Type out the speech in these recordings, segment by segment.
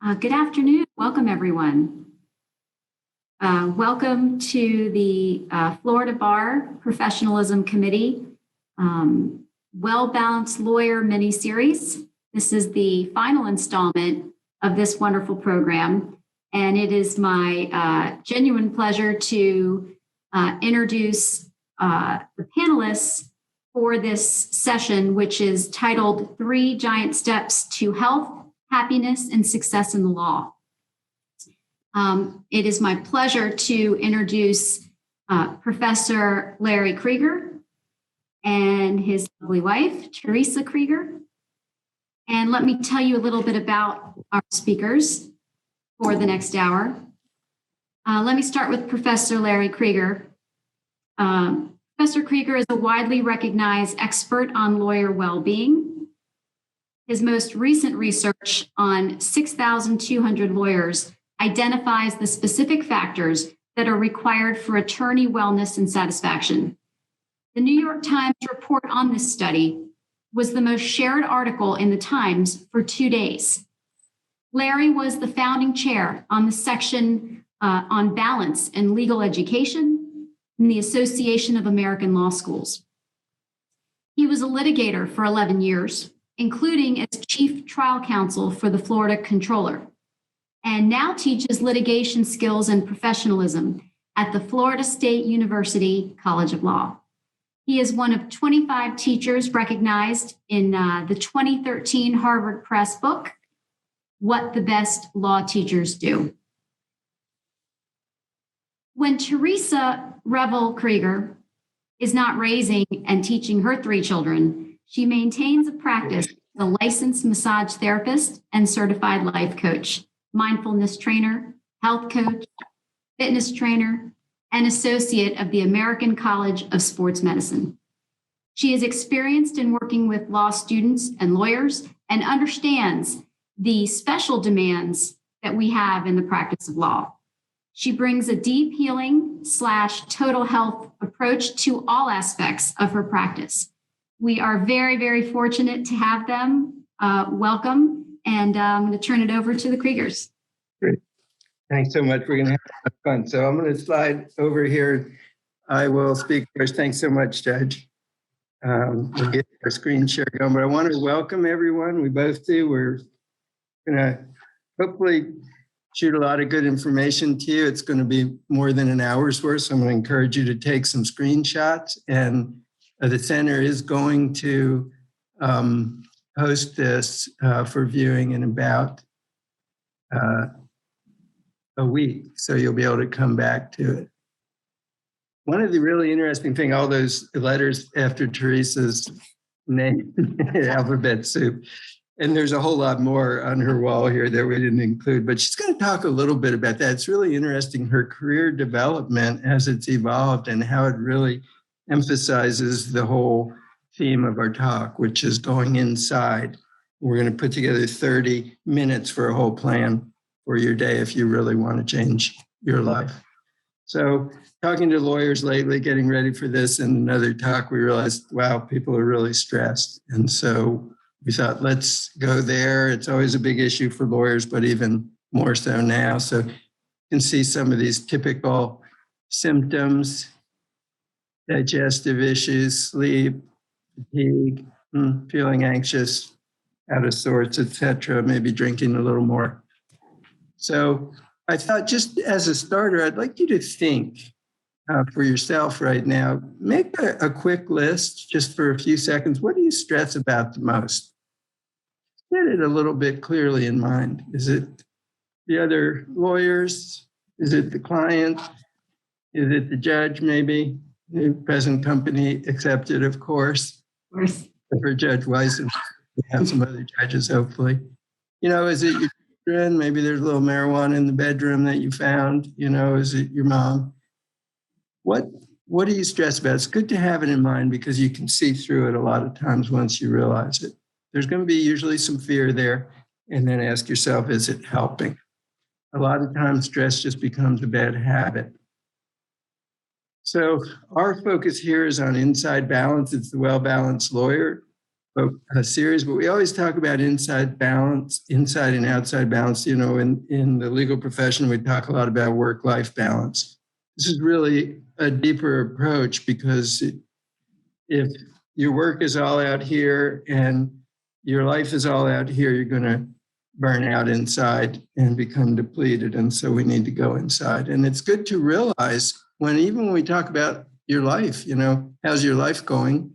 Good afternoon. Welcome, everyone. Welcome to the Florida Bar Professionalism Committee Well-Balanced Lawyer mini-series. This is the final installment of this wonderful program, and it is my genuine pleasure to introduce the panelists for this session, which is titled 3 Giant Steps to Health, Happiness, and Success in the Law. It is my pleasure to introduce Professor Larry Krieger and his lovely wife, Theresa Krieger. And let me tell you a little bit about our speakers for the next hour. Let me start with Professor Larry Krieger. Professor Krieger is a widely recognized expert on lawyer well-being. His most recent research on 6,200 lawyers identifies the specific factors that are required for attorney wellness and satisfaction. The New York Times report on this study was the most shared article in the Times for 2 days. Larry was the founding chair on the section on balance in legal education in the Association of American Law Schools. He was a litigator for 11 years, including as chief trial counsel for the Florida Comptroller, and now teaches litigation skills and professionalism at the Florida State University College of Law. He is one of 25 teachers recognized in the 2013 Harvard Press book, What the Best Law Teachers Do. When Theresa Revell Krieger is not raising and teaching her 3 children, she maintains a practice as a licensed massage therapist and certified life coach, mindfulness trainer, health coach, fitness trainer, and associate of the American College of Sports Medicine. She is experienced in working with law students and lawyers and understands the special demands that we have in the practice of law. She brings a deep healing / total health approach to all aspects of her practice. We are very, very fortunate to have them. Welcome. And I'm going to turn it over to the Kriegers. Great. Thanks so much. We're going to have fun. So I'm going to slide over here. I will speak first. Thanks so much, Judge. We'll get our screen share going, but I want to welcome everyone. We both do. We're going to hopefully shoot a lot of good information to you. It's going to be more than an hour's worth, so I'm going to encourage you to take some screenshots. And the center is going to host this for viewing in about a week, so you'll be able to come back to it. One of the really interesting things, all those letters after Theresa's name, alphabet soup, and there's a whole lot more on her wall here that we didn't include, but she's going to talk a little bit about that. It's really interesting, her career development as it's evolved and how it really emphasizes the whole theme of our talk, which is going inside. We're going to put together 30 minutes for a whole plan for your day if you really want to change your life. So talking to lawyers lately, getting ready for this and another talk, we realized, wow, people are really stressed. And so we thought, let's go there. It's always a big issue for lawyers, but even more so now. So you can see some of these typical symptoms: digestive issues, sleep, fatigue, feeling anxious, out of sorts, etc., maybe drinking a little more. So I thought, just as a starter, I'd like you to think for yourself right now. Make a quick list just for a few seconds. What do you stress about the most? Get it a little bit clearly in mind. Is it the other lawyers? Is it the client? Is it the judge, maybe? The present company accepted, of course. Of course. For Judge Weiss, and we have some other judges, hopefully. Is it your children? Maybe there's a little marijuana in the bedroom that you found. Is it your mom? What do you stress about? It's good to have it in mind because you can see through it a lot of times once you realize it. There's going to be usually some fear there, and then ask yourself, is it helping? A lot of times stress just becomes a bad habit. So our focus here is on inside balance. It's the well-balanced lawyer. series, but we always talk about inside balance, inside and outside balance. You know, in the legal profession, we talk a lot about work-life balance. This is really a deeper approach because if your work is all out here and your life is all out here, you're going to burn out inside and become depleted. And so we need to go inside. And it's good to realize even when we talk about your life, you know, how's your life going?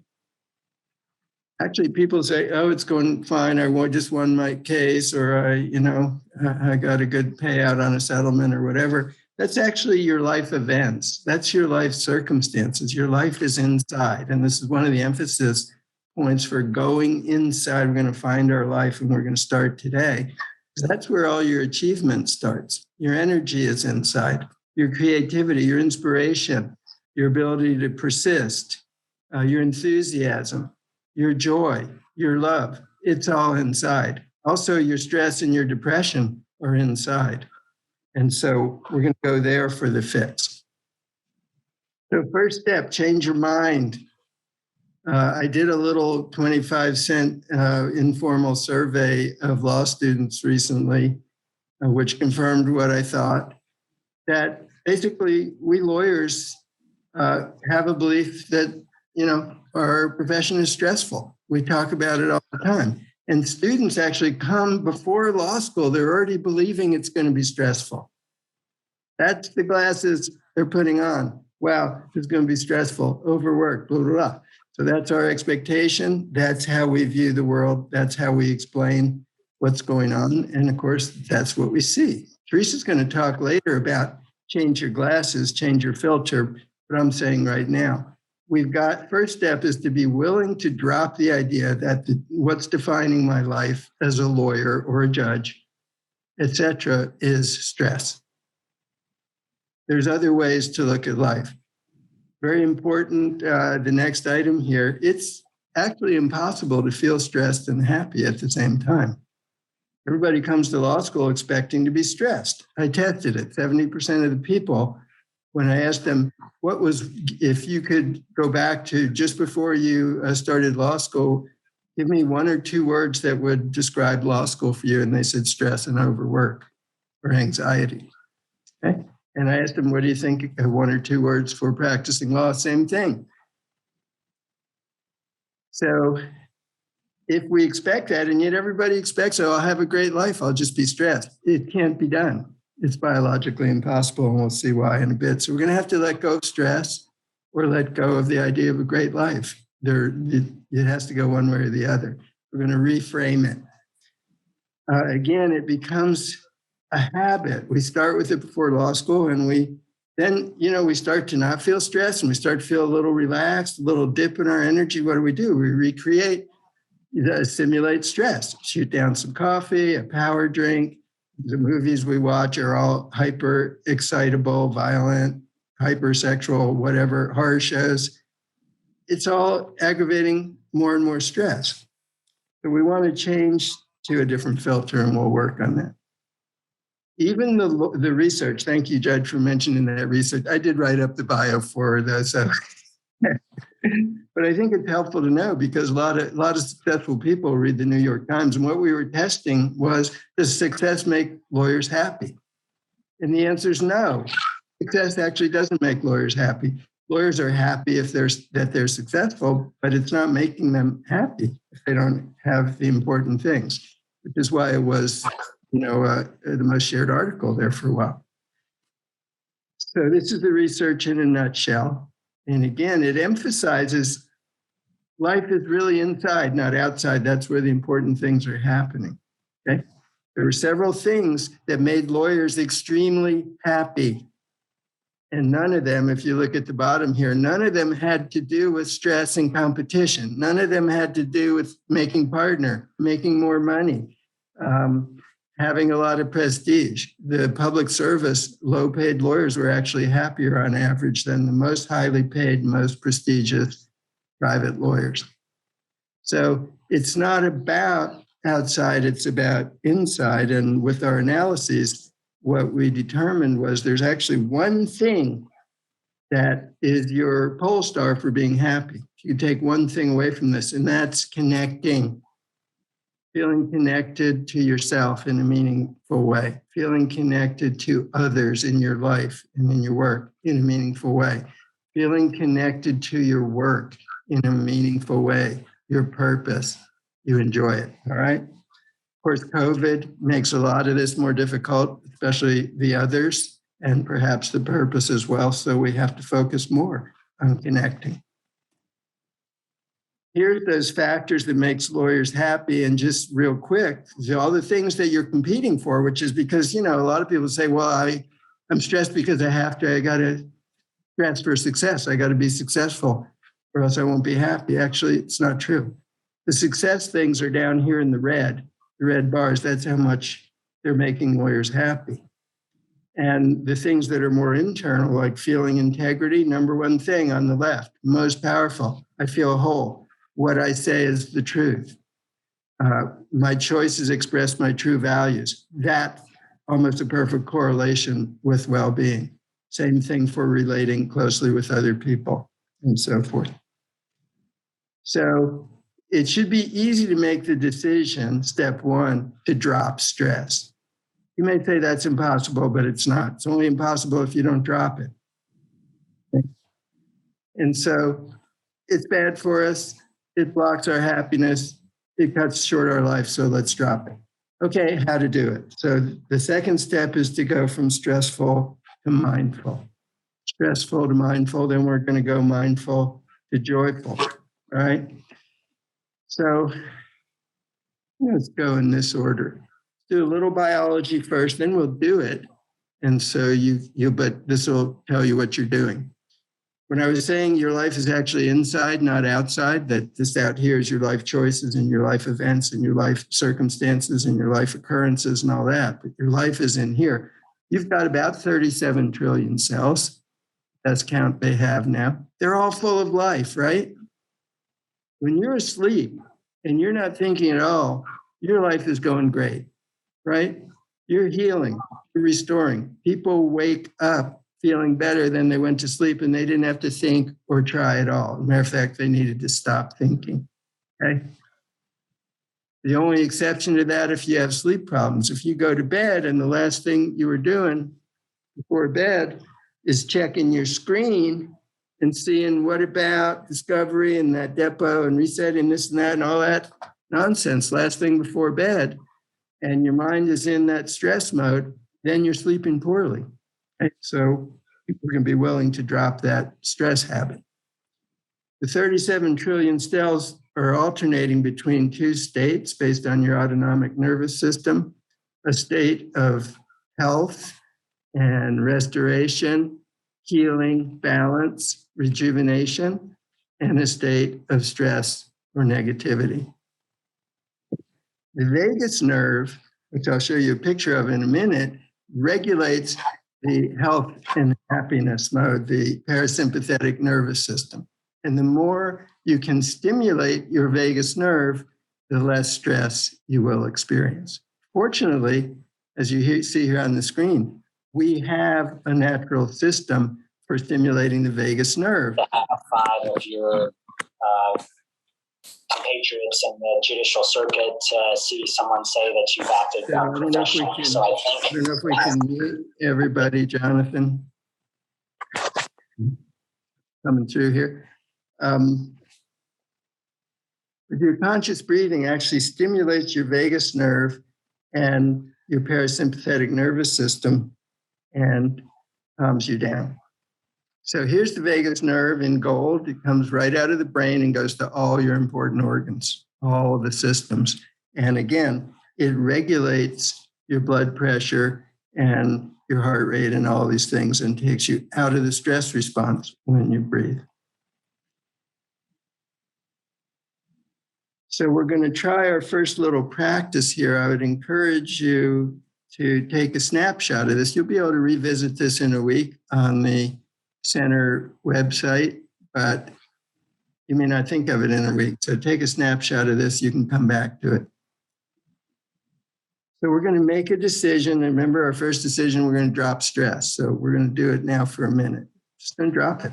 Actually, people say, oh, it's going fine. I just won my case, or I got a good payout on a settlement or whatever. That's actually your life events. That's your life circumstances. Your life is inside. And this is one of the emphasis points for going inside. We're going to find our life, and we're going to start today. That's where all your achievement starts. Your energy is inside. Your creativity, your inspiration, your ability to persist, your enthusiasm, your joy, your love, it's all inside. Also, your stress and your depression are inside. And so we're going to go there for the fix. So first step, change your mind. I did a little 25-cent informal survey of law students recently, which confirmed what I thought, that basically we lawyers have a belief that, you know, our profession is stressful. We talk about it all the time. And students actually come before law school, they're already believing it's going to be stressful. That's the glasses they're putting on. Wow, it's going to be stressful, overworked, blah, blah, blah. So that's our expectation. That's how we view the world. That's how we explain what's going on. And of course, that's what we see. Theresa's going to talk later about change your glasses, change your filter. But I'm saying right now, first step is to be willing to drop the idea that what's defining my life as a lawyer or a judge, etc., is stress. There's other ways to look at life. Very important, the next item here, it's actually impossible to feel stressed and happy at the same time. Everybody comes to law school expecting to be stressed. I tested it. 70% of the people, when I asked them, if you could go back to just before you started law school, give me one or two words that would describe law school for you. And they said stress and overwork or anxiety. Okay? And I asked them, what do you think, one or two words for practicing law? Same thing. So if we expect that, and yet everybody expects, oh, I'll have a great life, I'll just be stressed. It can't be done. It's biologically impossible, and we'll see why in a bit. So we're going to have to let go of stress or let go of the idea of a great life. It has to go one way or the other. We're going to reframe it. Again, it becomes a habit. We start with it before law school, and we start to not feel stressed, and we start to feel a little relaxed, a little dip in our energy. What do? We recreate, simulate stress, shoot down some coffee, a power drink. The movies we watch are all hyper excitable, violent, hypersexual, whatever, horror shows. It's all aggravating more and more stress. So we want to change to a different filter, and we'll work on that. Even the research, thank you, Judge, for mentioning that research. I did write up the bio for those. But I think it's helpful to know because a lot of successful people read the New York Times. And what we were testing was, does success make lawyers happy? And the answer is no. Success actually doesn't make lawyers happy. Lawyers are happy if they're successful, but it's not making them happy if they don't have the important things, which is why it was the most shared article there for a while. So this is the research in a nutshell. And again, it emphasizes life is really inside, not outside. That's where the important things are happening. Okay? There were several things that made lawyers extremely happy. And none of them, if you look at the bottom here, none of them had to do with stress and competition. None of them had to do with making partner, making more money, having a lot of prestige. The public service, low-paid lawyers were actually happier on average than the most highly paid, most prestigious private lawyers. So it's not about outside, it's about inside. And with our analyses, what we determined was there's actually one thing that is your pole star for being happy. If you take one thing away from this, and that's connecting. Feeling connected to yourself in a meaningful way, feeling connected to others in your life and in your work in a meaningful way, feeling connected to your work in a meaningful way, your purpose, you enjoy it, all right? Of course, COVID makes a lot of this more difficult, especially the others and perhaps the purpose as well, so we have to focus more on connecting. Here's those factors that makes lawyers happy. And just real quick, all the things that you're competing for, which is because, a lot of people say, well, I'm stressed because I got to stress for success. I got to be successful or else I won't be happy. Actually, it's not true. The success things are down here in the red bars. That's how much they're making lawyers happy. And the things that are more internal, like feeling integrity, number one thing on the left, most powerful. I feel whole. What I say is the truth. My choices express my true values. That almost a perfect correlation with well-being. Same thing for relating closely with other people and so forth. So it should be easy to make the decision, step one, to drop stress. You may say that's impossible, but it's not. It's only impossible if you don't drop it. And so it's bad for us. It blocks our happiness. It cuts short our life. So let's drop it. Okay, how to do it. So the second step is to go from stressful to mindful. Stressful to mindful, then we're going to go mindful to joyful. All right. So let's go in this order. Do a little biology first, then we'll do it. And so but this will tell you what you're doing. When I was saying your life is actually inside, not outside, that this out here is your life choices and your life events and your life circumstances and your life occurrences and all that, but your life is in here. You've got about 37 trillion cells. That's count they have now. They're all full of life, right? When you're asleep and you're not thinking at all, your life is going great, right? You're healing, you're restoring. People wake up feeling better than they went to sleep and they didn't have to think or try at all. As a matter of fact, they needed to stop thinking, okay? The only exception to that if you have sleep problems. If you go to bed and the last thing you were doing before bed is checking your screen and seeing what about discovery and that depot and resetting this and that and all that nonsense last thing before bed, and your mind is in that stress mode, then you're sleeping poorly. Okay? So people are going to be willing to drop that stress habit. The 37 trillion cells are alternating between two states based on your autonomic nervous system, a state of health and restoration, healing, balance, rejuvenation, and a state of stress or negativity. The vagus nerve, which I'll show you a picture of in a minute, regulates the health and happiness mode, the parasympathetic nervous system. And the more you can stimulate your vagus nerve, the less stress you will experience. Fortunately, as you see here on the screen, we have a natural system for stimulating the vagus nerve. Five of your compatriots in the judicial circuit to see someone say that you've acted unprofessionally. So I don't know if we can mute everybody, Jonathan. Coming through here. Your conscious breathing actually stimulates your vagus nerve and your parasympathetic nervous system and calms you down. So here's the vagus nerve in gold. It comes right out of the brain and goes to all your important organs, all of the systems. And again, it regulates your blood pressure and your heart rate and all these things and takes you out of the stress response when you breathe. So we're going to try our first little practice here. I would encourage you to take a snapshot of this. You'll be able to revisit this in a week on the center website, but you may not think of it in a week. So take a snapshot of this. You can come back to it. So we're going to make a decision. Remember our first decision, we're going to drop stress. So we're going to do it now for a minute. Just going to drop it.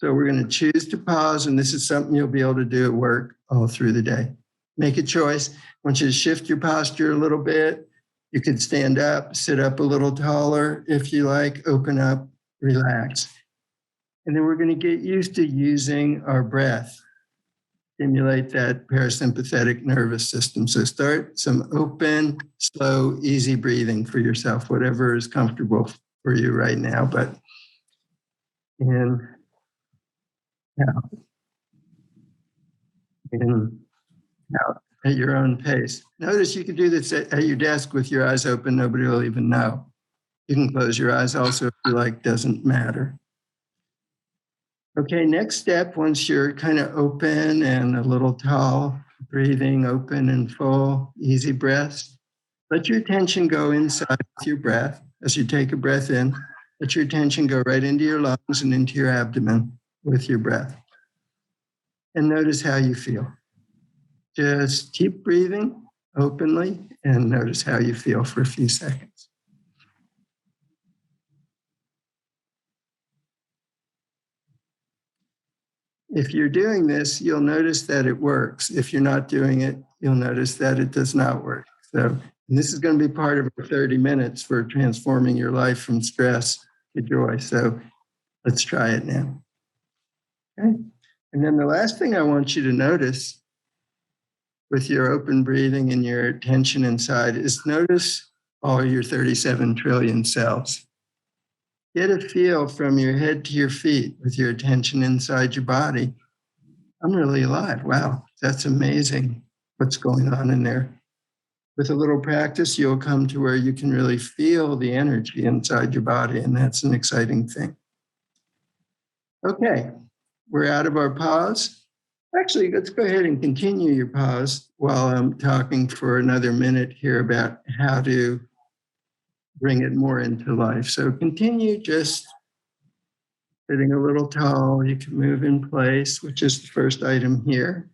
So we're going to choose to pause, and this is something you'll be able to do at work all through the day. Make a choice. I want you to shift your posture a little bit. You could stand up, sit up a little taller if you like, open up, relax. And then we're going to get used to using our breath, stimulate that parasympathetic nervous system. So start some open, slow, easy breathing for yourself, whatever is comfortable for you right now. But in, out, in, out at your own pace. Notice you can do this at your desk with your eyes open. Nobody will even know. You can close your eyes also if you like, doesn't matter. Okay, next step, once you're kind of open and a little tall, breathing open and full, easy breaths, let your attention go inside with your breath. As you take a breath in, let your attention go right into your lungs and into your abdomen with your breath. And notice how you feel. Just keep breathing openly and notice how you feel for a few seconds. If you're doing this, you'll notice that it works. If you're not doing it, you'll notice that it does not work. So this is going to be part of our 30 minutes for transforming your life from stress to joy. So let's try it now. Okay. And then the last thing I want you to notice with your open breathing and your attention inside is notice all your 37 trillion cells. Get a feel from your head to your feet with your attention inside your body. I'm really alive. Wow, that's amazing what's going on in there. With a little practice, you'll come to where you can really feel the energy inside your body, and that's an exciting thing. Okay, we're out of our pause. Actually, let's go ahead and continue your pause while I'm talking for another minute here about how to bring it more into life. So continue just sitting a little tall. You can move in place, which is the first item here.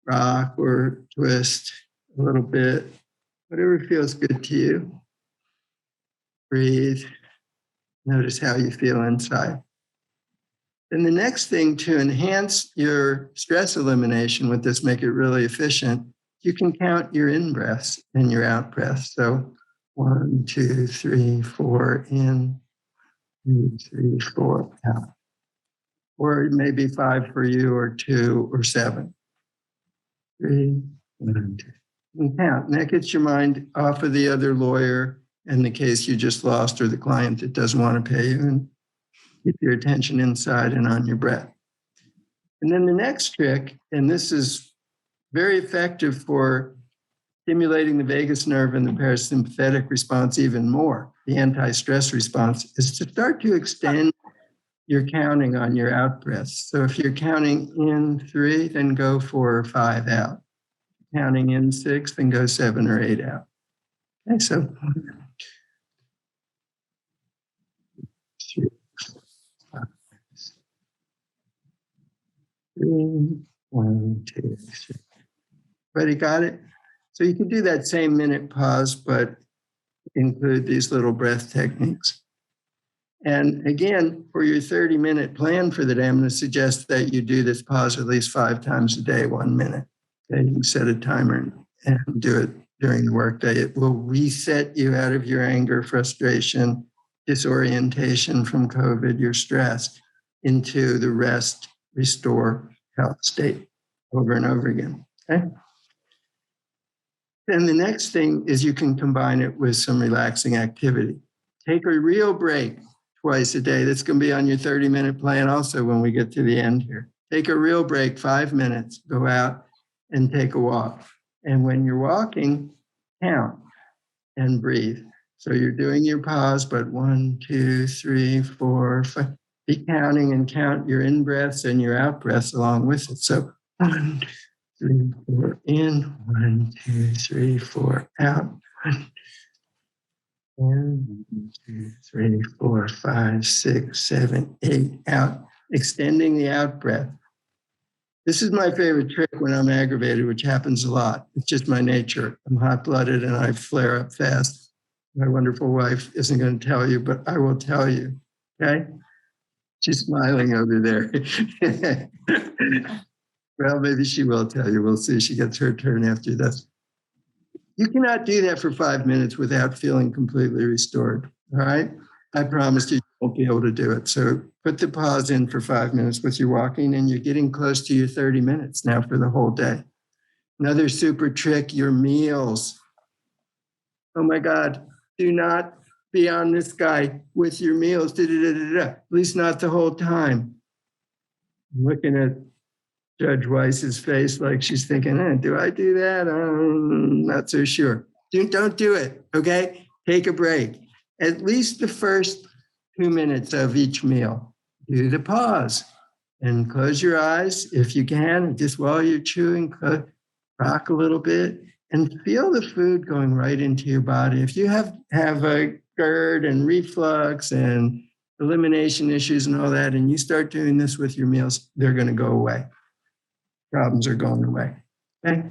Rock or twist a little bit, whatever feels good to you. Breathe. Notice how you feel inside. Then the next thing to enhance your stress elimination with this, make it really efficient, you can count your in-breaths and your out-breaths. So 1, 2, 3, 4 in, 2, 3, 4 out. Or maybe 5 for you, or 2, or 7. 3, 1, 2. And count. And that gets your mind off of the other lawyer and the case you just lost or the client that doesn't want to pay you, and keep your attention inside and on your breath. And then the next trick, and this is very effective for stimulating the vagus nerve and the parasympathetic response even more, the anti-stress response, is to start to extend your counting on your out breaths. So if you're counting in 3, then go 4 or 5 out. Counting in 6, then go 7 or 8 out. Okay, so 3, 5, 3, 1, 2, 3. Everybody got it? So you can do that same minute pause, but include these little breath techniques. And again, for your 30-minute plan for the day, I'm going to suggest that you do this pause at least 5 times a day, 1 minute. Okay, you can set a timer and do it during the workday. It will reset you out of your anger, frustration, disorientation from COVID, your stress, into the rest, restore, health state over and over again. Okay? Then the next thing is you can combine it with some relaxing activity. Take a real break twice a day. That's going to be on your 30-minute plan also when we get to the end here. Take a real break, 5 minutes, go out and take a walk. And when you're walking, count and breathe. So you're doing your pause, but 1, 2, 3, 4, 5. Be counting and count your in-breaths and your out-breaths along with it. So 1, 2, 3, 4 in, 1, 2, 3, 4 out. 1, 2, 3, 4, 5, 6, 7, 8 out. Extending the out breath. This is my favorite trick when I'm aggravated, which happens a lot. It's just my nature. I'm hot-blooded and I flare up fast. My wonderful wife isn't going to tell you, but I will tell you. Okay? She's smiling over there. Well, maybe she will tell you. We'll see. She gets her turn after this. You cannot do that for 5 minutes without feeling completely restored. All right? I promise you won't be able to do it. So put the pause in for 5 minutes with your walking, and you're getting close to your 30 minutes now for the whole day. Another super trick, your meals. Oh my God, do not be on this guy with your meals, at least not the whole time. I'm looking at Judge Weiss's face like she's thinking, do I do that? I'm not so sure. Don't do it, okay? Take a break. At least the first 2 minutes of each meal. Do the pause and close your eyes if you can. Just while you're chewing, rock a little bit and feel the food going right into your body. If you have a GERD and reflux and elimination issues and all that, and you start doing this with your meals, they're going to go away. Problems are going away. Okay?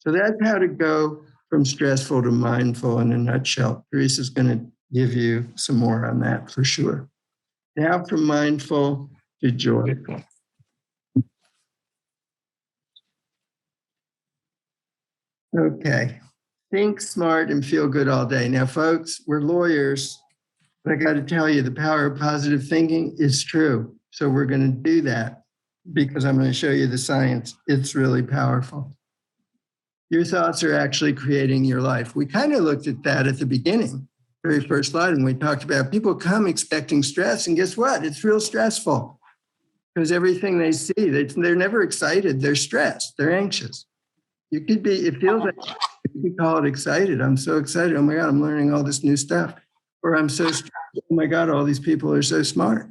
So that's how to go from stressful to mindful in a nutshell. Theresa's going to give you some more on that for sure. Now from mindful to joyful. Okay. Think smart and feel good all day. Now, folks, we're lawyers, but I got to tell you, the power of positive thinking is true. So we're going to do that because I'm going to show you the science. It's really powerful. Your thoughts are actually creating your life. We kind of looked at that at the beginning, very first slide, and we talked about people come expecting stress, and guess what? It's real stressful because everything they see, they're never excited. They're stressed. They're anxious. You could be, it feels like you could call it excited. I'm so excited. Oh my God, I'm learning all this new stuff. Or I'm so stressed. Oh my God, all these people are so smart.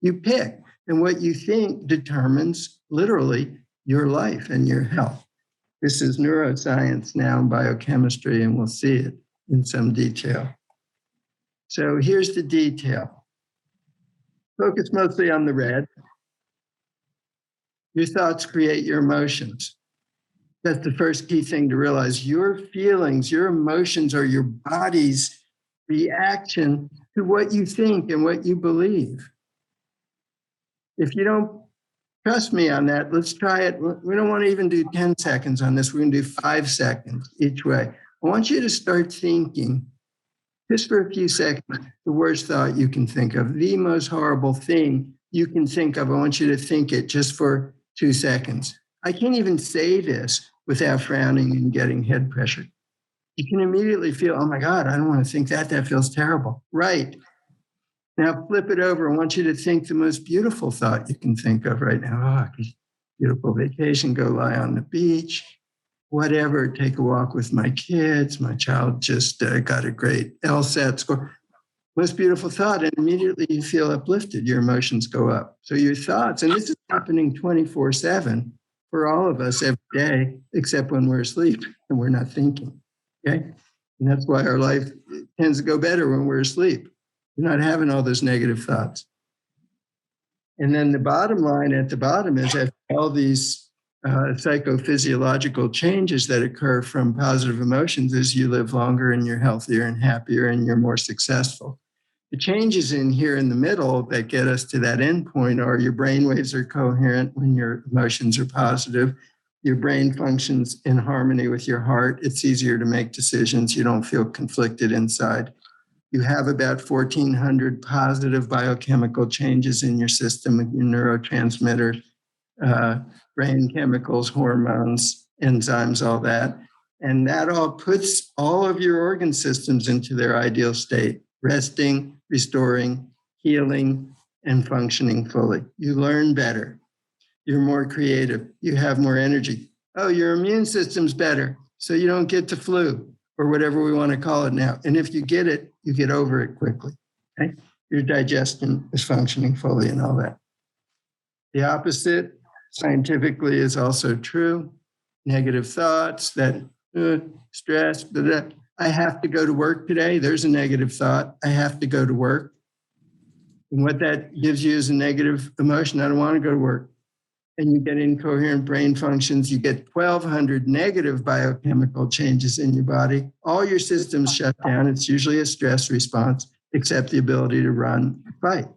You pick. And what you think determines literally your life and your health. This is neuroscience now and biochemistry, and we'll see it in some detail. So here's the detail. Focus mostly on the red. Your thoughts create your emotions. That's the first key thing to realize. Your feelings, your emotions are your body's reaction to what you think and what you believe. If you don't trust me on that, let's try it. We don't want to even do 10 seconds on this. We're going to do 5 seconds each way. I want you to start thinking, just for a few seconds, the worst thought you can think of, the most horrible thing you can think of. I want you to think it just for 2 seconds. I can't even say this without frowning and getting head pressure. You can immediately feel, oh my God, I don't want to think that. That feels terrible. Right. Now flip it over. I want you to think the most beautiful thought you can think of right now. Oh, beautiful vacation, go lie on the beach, whatever, take a walk with my kids. My child just got a great LSAT score. Most beautiful thought, and immediately you feel uplifted. Your emotions go up. So your thoughts, and this is happening 24/7 for all of us every day, except when we're asleep and we're not thinking, okay? And that's why our life tends to go better when we're asleep. You're not having all those negative thoughts. And then the bottom line at the bottom is that all these psychophysiological changes that occur from positive emotions as you live longer and you're healthier and happier and you're more successful. The changes in here in the middle that get us to that end point are your brain waves are coherent when your emotions are positive. Your brain functions in harmony with your heart. It's easier to make decisions. You don't feel conflicted inside. You have about 1,400 positive biochemical changes in your system, your neurotransmitters, brain chemicals, hormones, enzymes, all that. And that all puts all of your organ systems into their ideal state, resting, restoring, healing, and functioning fully. You learn better. You're more creative. You have more energy. Oh, your immune system's better, so you don't get the flu or whatever we want to call it now. And if you get it, you get over it quickly. Okay? Your digestion is functioning fully and all that. The opposite scientifically is also true. Negative thoughts, that stress, that I have to go to work today. There's a negative thought. I have to go to work. And what that gives you is a negative emotion. I don't want to go to work. And you get incoherent brain functions. You get 1,200 negative biochemical changes in your body. All your systems shut down. It's usually a stress response, except the ability to run, fight.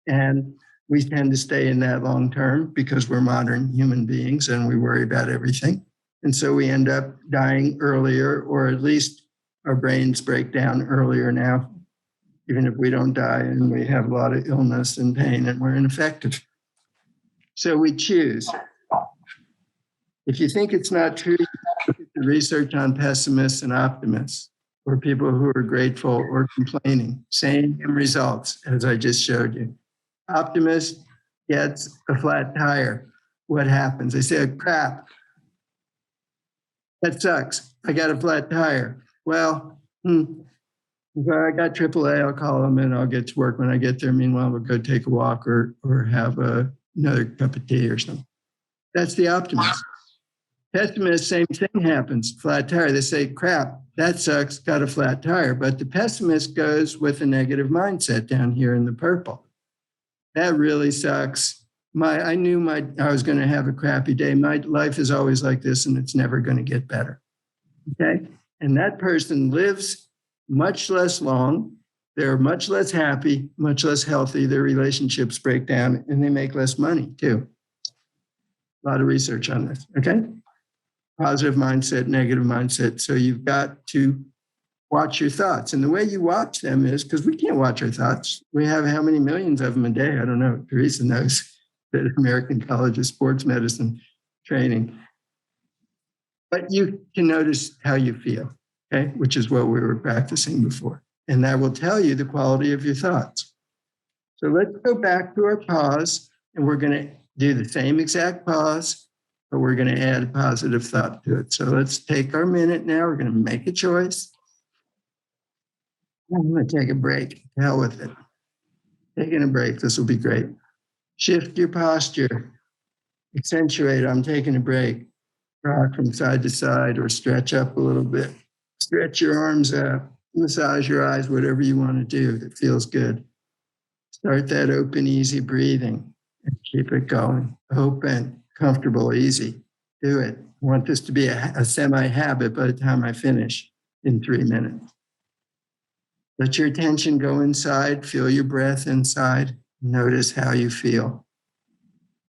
And we tend to stay in that long term because we're modern human beings and we worry about everything. And so we end up dying earlier, or at least our brains break down earlier now, even if we don't die and we have a lot of illness and pain and we're ineffective. So we choose. If you think it's not true, look at the research on pessimists and optimists, or people who are grateful or complaining. Same results as I just showed you. Optimist gets a flat tire. What happens? They say, crap, that sucks. I got a flat tire. Well, I got AAA. I'll call them and I'll get to work when I get there. Meanwhile, we'll go take a walk or have another cup of tea or something. That's the optimist. Pessimist, same thing happens. Flat tire. They say, crap, that sucks. Got a flat tire. But the pessimist goes with a negative mindset down here in the purple. That really sucks. I knew I was going to have a crappy day. My life is always like this and it's never going to get better. Okay. And that person lives much less long. They're much less happy, much less healthy. Their relationships break down and they make less money too. A lot of research on this. Okay. Positive mindset, negative mindset. So you've got to watch your thoughts. And the way you watch them is, because we can't watch our thoughts. We have how many millions of them a day? I don't know. Theresa knows at American College of Sports Medicine training. But you can notice how you feel, okay? Which is what we were practicing before. And that will tell you the quality of your thoughts. So let's go back to our pause, and we're going to do the same exact pause, but we're going to add a positive thought to it. So let's take our minute now. We're going to make a choice. I'm going to take a break. To hell with it. Taking a break. This will be great. Shift your posture. Accentuate. I'm taking a break. Rock from side to side or stretch up a little bit. Stretch your arms out. Massage your eyes, whatever you want to do that feels good. Start that open, easy breathing and keep it going. Open, comfortable, easy. Do it. I want this to be a semi-habit by the time I finish in 3 minutes. Let your attention go inside. Feel your breath inside. Notice how you feel.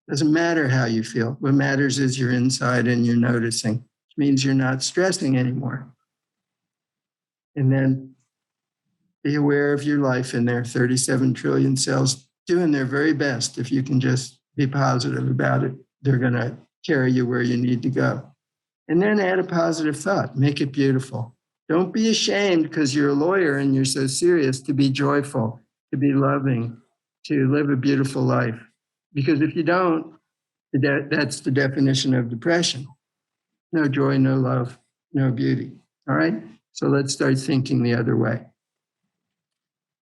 Doesn't matter how you feel. What matters is you're inside and you're noticing, which means you're not stressing anymore. And then be aware of your life in there. 37 trillion cells doing their very best. If you can just be positive about it, they're going to carry you where you need to go. And then add a positive thought. Make it beautiful. Don't be ashamed because you're a lawyer and you're so serious to be joyful, to be loving, to live a beautiful life. Because if you don't, that's the definition of depression. No joy, no love, no beauty. All right? So let's start thinking the other way.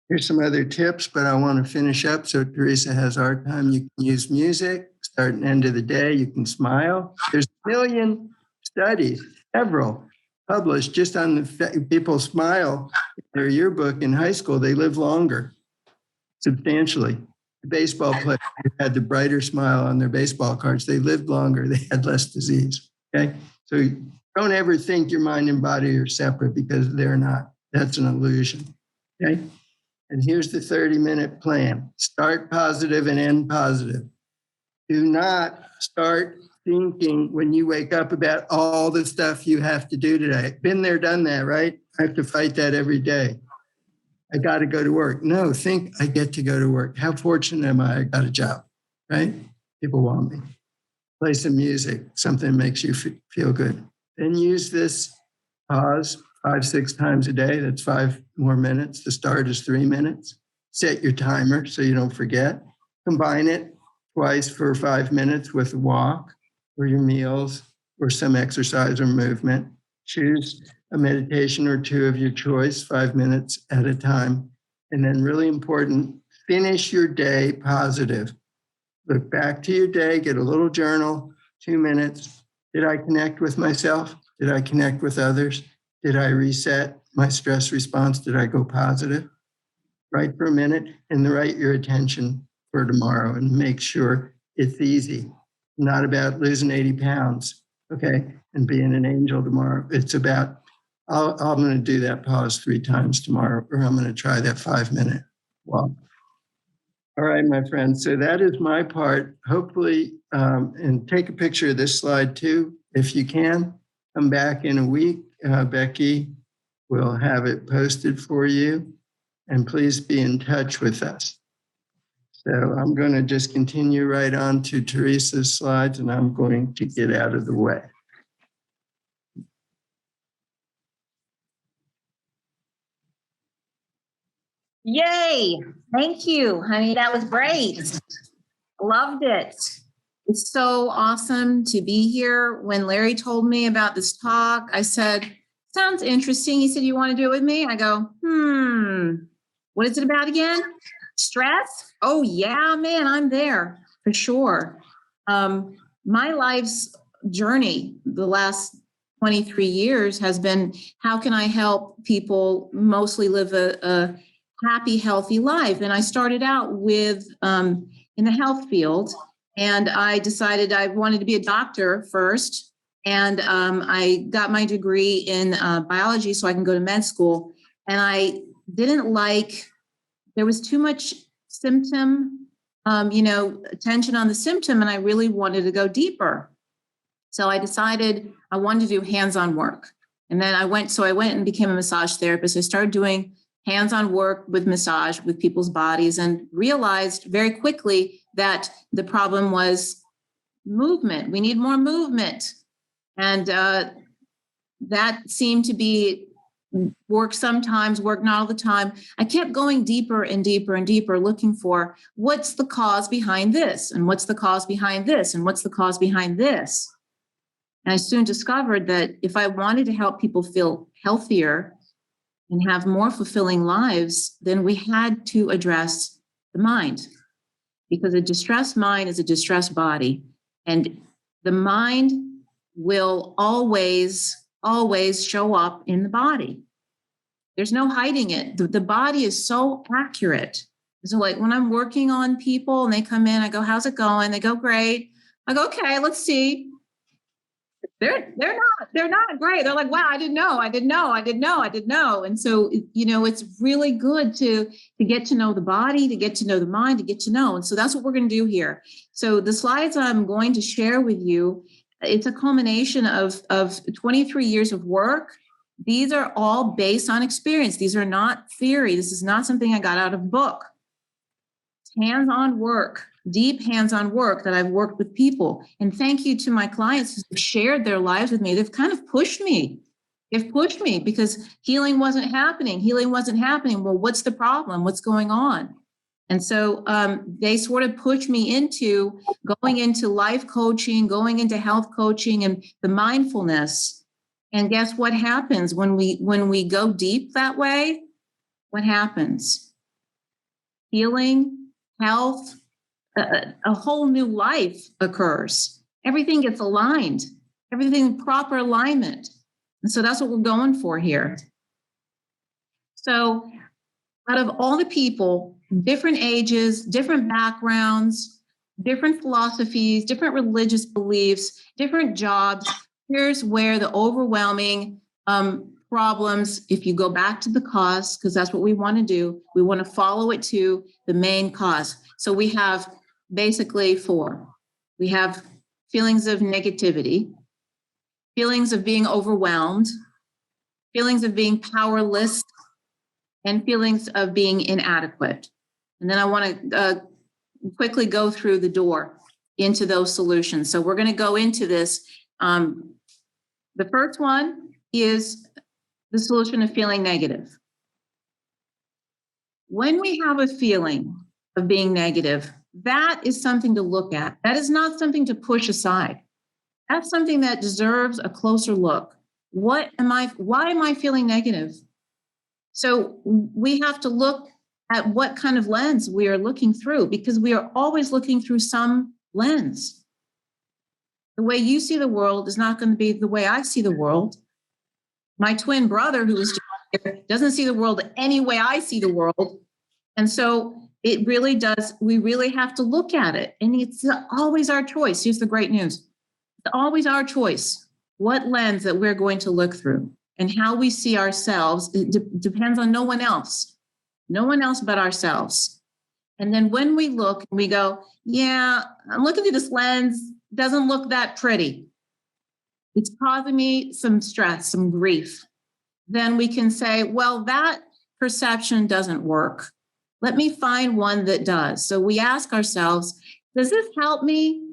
Here's some other tips, but I want to finish up so Theresa has our time. You can use music, start and end of the day. You can smile. There's a million studies, several published just on the people smile in their yearbook in high school. They live longer, substantially. The baseball players had the brighter smile on their baseball cards. They lived longer. They had less disease. Okay, so don't ever think your mind and body are separate because they're not. That's an illusion. Okay, and here's the 30-minute plan. Start positive and end positive. Do not start thinking when you wake up about all the stuff you have to do today. Been there, done that, right? I have to fight that every day. I got to go to work. No, think I get to go to work. How fortunate am I? I got a job, right? People want me. Play some music, something that makes you feel good. Then use this pause 5-6 times a day. That's 5 more minutes. The start is 3 minutes. Set your timer so you don't forget. Combine it twice for 5 minutes with a walk or your meals or some exercise or movement. Choose a meditation or two of your choice, 5 minutes at a time. And then really important, finish your day positive. Look back to your day, get a little journal, 2 minutes. Did I connect with myself? Did I connect with others? Did I reset my stress response? Did I go positive? Write for a minute and write your attention for tomorrow and make sure it's easy. Not about losing 80 pounds, okay, and being an angel tomorrow. It's about, I'm going to do that pause 3 times tomorrow, or I'm going to try that 5-minute walk. All right, my friend. So that is my part. Hopefully, and take a picture of this slide too, if you can. Come back in a week. Becky will have it posted for you. And please be in touch with us. So I'm going to just continue right on to Theresa's slides, and I'm going to get out of the way. Yay. Thank you, honey. That was great. Loved it. It's so awesome to be here. When Larry told me about this talk, I said, sounds interesting. He said, you want to do it with me? I go, what is it about again? Stress? Oh, yeah, man, I'm there for sure. My life's journey, the last 23 years, has been how can I help people mostly live a happy, healthy life? And I started out with in the health field, and I decided I wanted to be a doctor first. And I got my degree in biology so I can go to med school. And I didn't like, there was too much symptom, attention on the symptom, and I really wanted to go deeper. So I decided I wanted to do hands-on work. And then I went and became a massage therapist. I started doing hands-on work with massage with people's bodies and realized very quickly that the problem was movement. We need more movement. And that seemed to be work sometimes, work not all the time. I kept going deeper and deeper and deeper, looking for what's the cause behind this, and what's the cause behind this, and what's the cause behind this. And I soon discovered that if I wanted to help people feel healthier and have more fulfilling lives, then we had to address the mind, because a distressed mind is a distressed body. And the mind will always show up in the body. There's no hiding it. The body is so accurate. So like when I'm working on people and they come in, I go, how's it going? They go, great. I go, okay, let's see. They're not great. They're like, wow, I didn't know. And so, it's really good to get to know the body, to get to know the mind, to get to know. And so that's what we're going to do here. So the slides I'm going to share with you, it's a culmination of 23 years of work. These are all based on experience. These are not theory. This is not something I got out of a book. It's hands-on work, deep hands-on work that I've worked with people. And thank you to my clients who shared their lives with me. They've kind of pushed me. They've pushed me because healing wasn't happening. Well, what's the problem? What's going on? And so they sort of pushed me into going into life coaching, going into health coaching and the mindfulness. And guess what happens when we go deep that way? What happens? Healing, health, a whole new life occurs. Everything gets aligned, everything in proper alignment. And so that's what we're going for here. So out of all the people, different ages, different backgrounds, different philosophies, different religious beliefs, different jobs, here's where the overwhelming problems, if you go back to the cause, because that's what we want to do, we want to follow it to the main cause. So we have basically 4. We have feelings of negativity, feelings of being overwhelmed, feelings of being powerless, and feelings of being inadequate. And then I want to quickly go through the door into those solutions. So we're going to go into this. The first one is the solution of feeling negative. When we have a feeling of being negative, that is something to look at. That is not something to push aside. That's something that deserves a closer look. Why am I feeling negative? So we have to look at what kind of lens we are looking through, because we are always looking through some lens. The way you see the world is not going to be the way I see the world. My twin brother, who is here, doesn't see the world any way I see the world. And so it really does, we really have to look at it. And it's always our choice. Here's the great news. It's always our choice what lens that we're going to look through, and how we see ourselves. It depends on no one else but ourselves. And then when we look, we go, yeah, I'm looking through this lens, doesn't look that pretty. It's causing me some stress, some grief. Then we can say, well, that perception doesn't work. Let me find one that does. So we ask ourselves, does this help me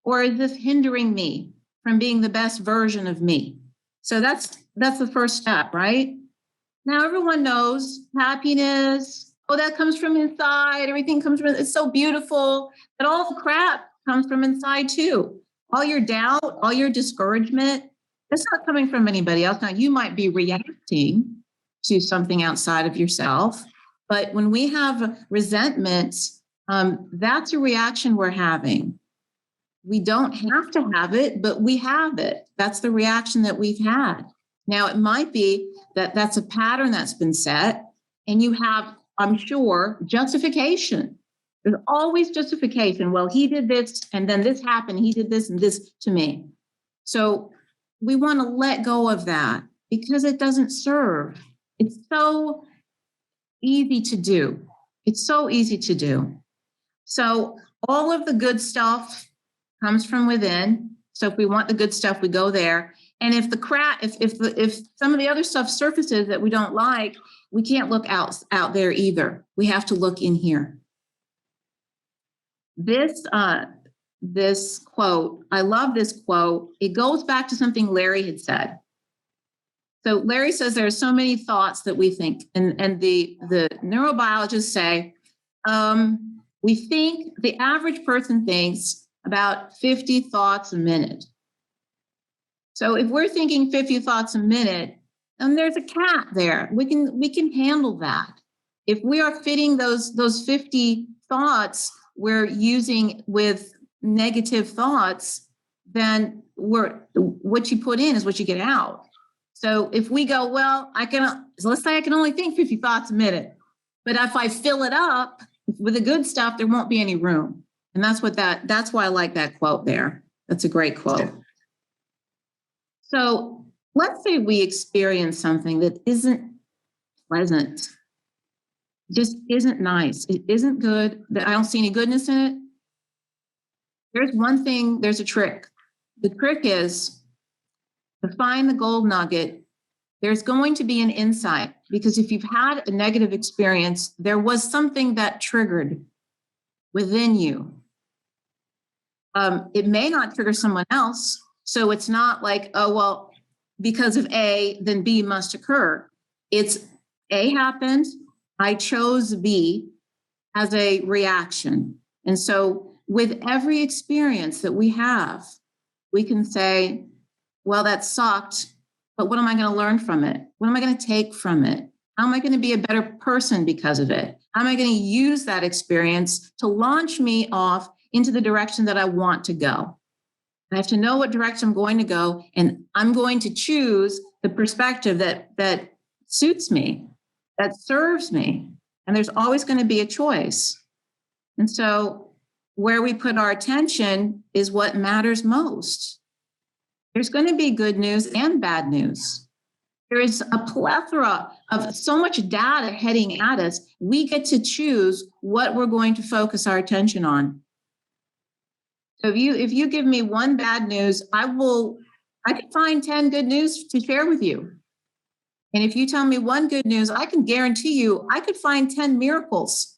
or is this hindering me from being the best version of me? So that's the first step, right? Now everyone knows happiness, that comes from inside. Everything comes from, it's so beautiful, but all the crap comes from inside too. All your doubt, all your discouragement, it's not coming from anybody else. Now you might be reacting to something outside of yourself, but when we have resentment, that's a reaction we're having. We don't have to have it, but we have it. That's the reaction that we've had. Now, it might be that that's a pattern that's been set, and you have, I'm sure, justification. There's always justification. Well, he did this, and then this happened. He did this and this to me. So we want to let go of that because it doesn't serve. It's so easy to do. It's so easy to do. So all of the good stuff comes from within. So if we want the good stuff, we go there. And if the crap, if some of the other stuff surfaces that we don't like, we can't look out there either. We have to look in here. This quote, I love this quote. It goes back to something Larry had said. So Larry says there are so many thoughts that we think, and the neurobiologists say we think the average person thinks about 50 thoughts a minute. So if we're thinking 50 thoughts a minute, and there's a cat there, we can handle that. If we are fitting those 50 thoughts we're using with negative thoughts, then what you put in is what you get out. So if we go, well, let's say I can only think 50 thoughts a minute, but if I fill it up with the good stuff, there won't be any room. And that's why I like that quote there. That's a great quote. So let's say we experience something that isn't pleasant, just isn't nice. It isn't good, that I don't see any goodness in it. There's a trick. The trick is to find the gold nugget. There's going to be an insight, because if you've had a negative experience, there was something that triggered within you. It may not trigger someone else. So it's not like, oh, well, because of A, then B must occur. It's A happened, I chose B as a reaction. And so with every experience that we have, we can say, well, that sucked, but what am I going to learn from it? What am I going to take from it? How am I going to be a better person because of it? How am I going to use that experience to launch me off into the direction that I want to go? I have to know what direction I'm going to go, and I'm going to choose the perspective that suits me, that serves me. And there's always going to be a choice. And so where we put our attention is what matters most. There's going to be good news and bad news. There is a plethora of so much data heading at us. We get to choose what we're going to focus our attention on. So if you give me one bad news, I can find 10 good news to share with you. And if you tell me one good news, I can guarantee you I could find 10 miracles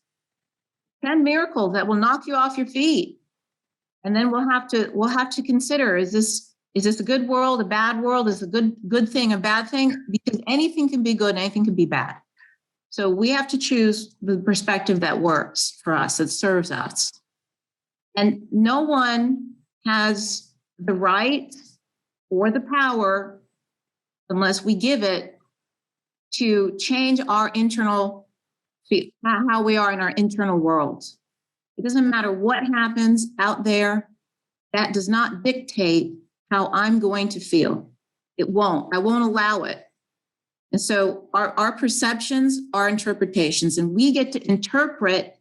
that will knock you off your feet. And then we'll have to consider, is this a good world, a bad world? Is a good thing a bad thing? Because anything can be good, anything can be bad. So we have to choose the perspective that works for us, that serves us. And no one has the right or the power, unless we give it, to change our internal, how we are in our internal world. It doesn't matter what happens out there. That does not dictate how I'm going to feel. It won't. I won't allow it. And so our perceptions are interpretations, and we get to interpret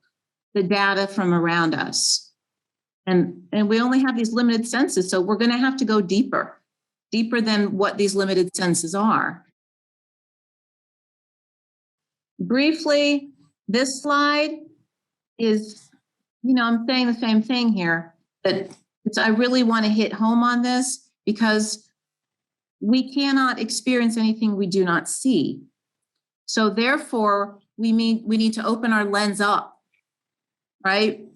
the data from around us. And we only have these limited senses, so we're going to have to go deeper than what these limited senses are. Briefly, this slide is, I'm saying the same thing here, that I really want to hit home on this because we cannot experience anything we do not see. So therefore, we need to open our lens up, right?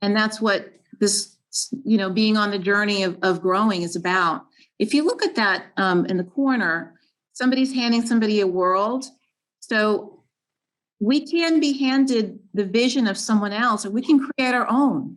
And that's what this, being on the journey of growing is about. If you look at that in the corner, somebody's handing somebody a world. So we can be handed the vision of someone else, or we can create our own.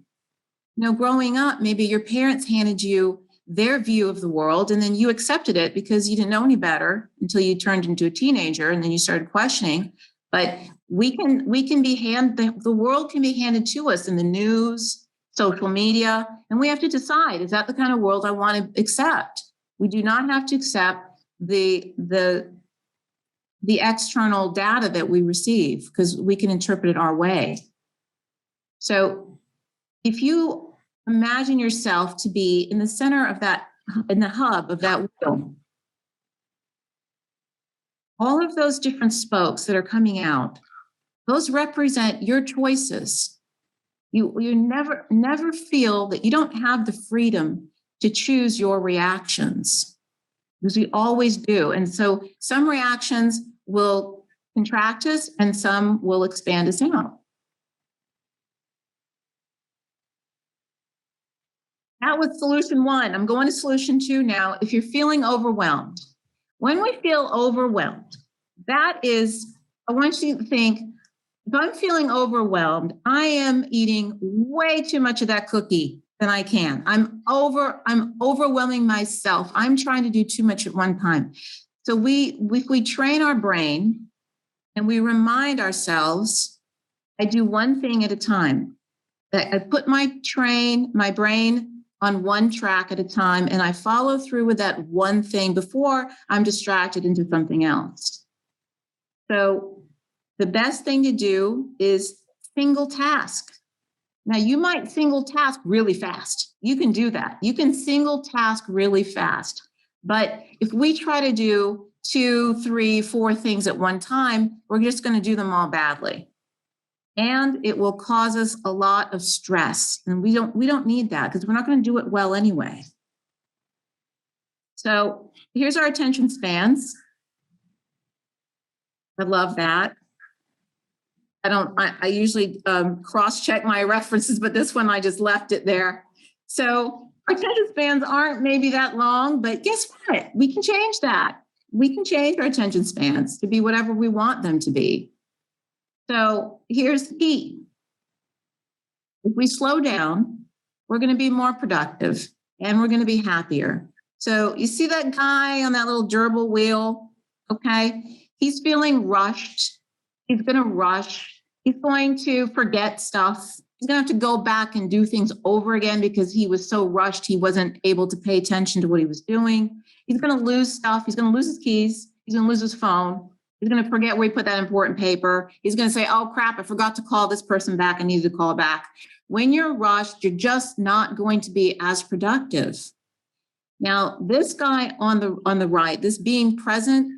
Growing up, maybe your parents handed you their view of the world, and then you accepted it because you didn't know any better until you turned into a teenager, and then you started questioning. But we can be the world can be handed to us in the news, social media, and we have to decide, is that the kind of world I want to accept? We do not have to accept the external data that we receive, because we can interpret it our way. So if you imagine yourself to be in the center of that, in the hub of that wheel, all of those different spokes that are coming out, those represent your choices. You never feel that you don't have the freedom to choose your reactions, because we always do. And so some reactions will contract us and some will expand us out. That was solution 1. I'm going to solution 2 now. If you're feeling overwhelmed, when we feel overwhelmed, I want you to think, if I'm feeling overwhelmed, I am eating way too much of that cookie than I can. I'm overwhelming myself. I'm trying to do too much at one time. So if we train our brain and we remind ourselves, I do one thing at a time. I put my brain on one track at a time, and I follow through with that one thing before I'm distracted into something else. So the best thing to do is single task. Now, you might single task really fast. You can do that. You can single task really fast. But if we try to do 2, 3, 4 things at one time, we're just going to do them all badly. And it will cause us a lot of stress. And we don't need that, because we're not going to do it well anyway. So here's our attention spans. I love that. I usually cross-check my references, but this one I just left it there. So our attention spans aren't maybe that long, but guess what? We can change that. We can change our attention spans to be whatever we want them to be. So here's the key. If we slow down, we're going to be more productive and we're going to be happier. So you see that guy on that little gerbil wheel? Okay. He's feeling rushed. He's going to rush. He's going to forget stuff. He's going to have to go back and do things over again because he was so rushed. He wasn't able to pay attention to what he was doing. He's going to lose stuff. He's going to lose his keys. He's going to lose his phone. He's going to forget where he put that important paper. He's going to say, oh, crap, I forgot to call this person back. I needed to call back. When you're rushed, you're just not going to be as productive. Now, this guy on the right, this being present,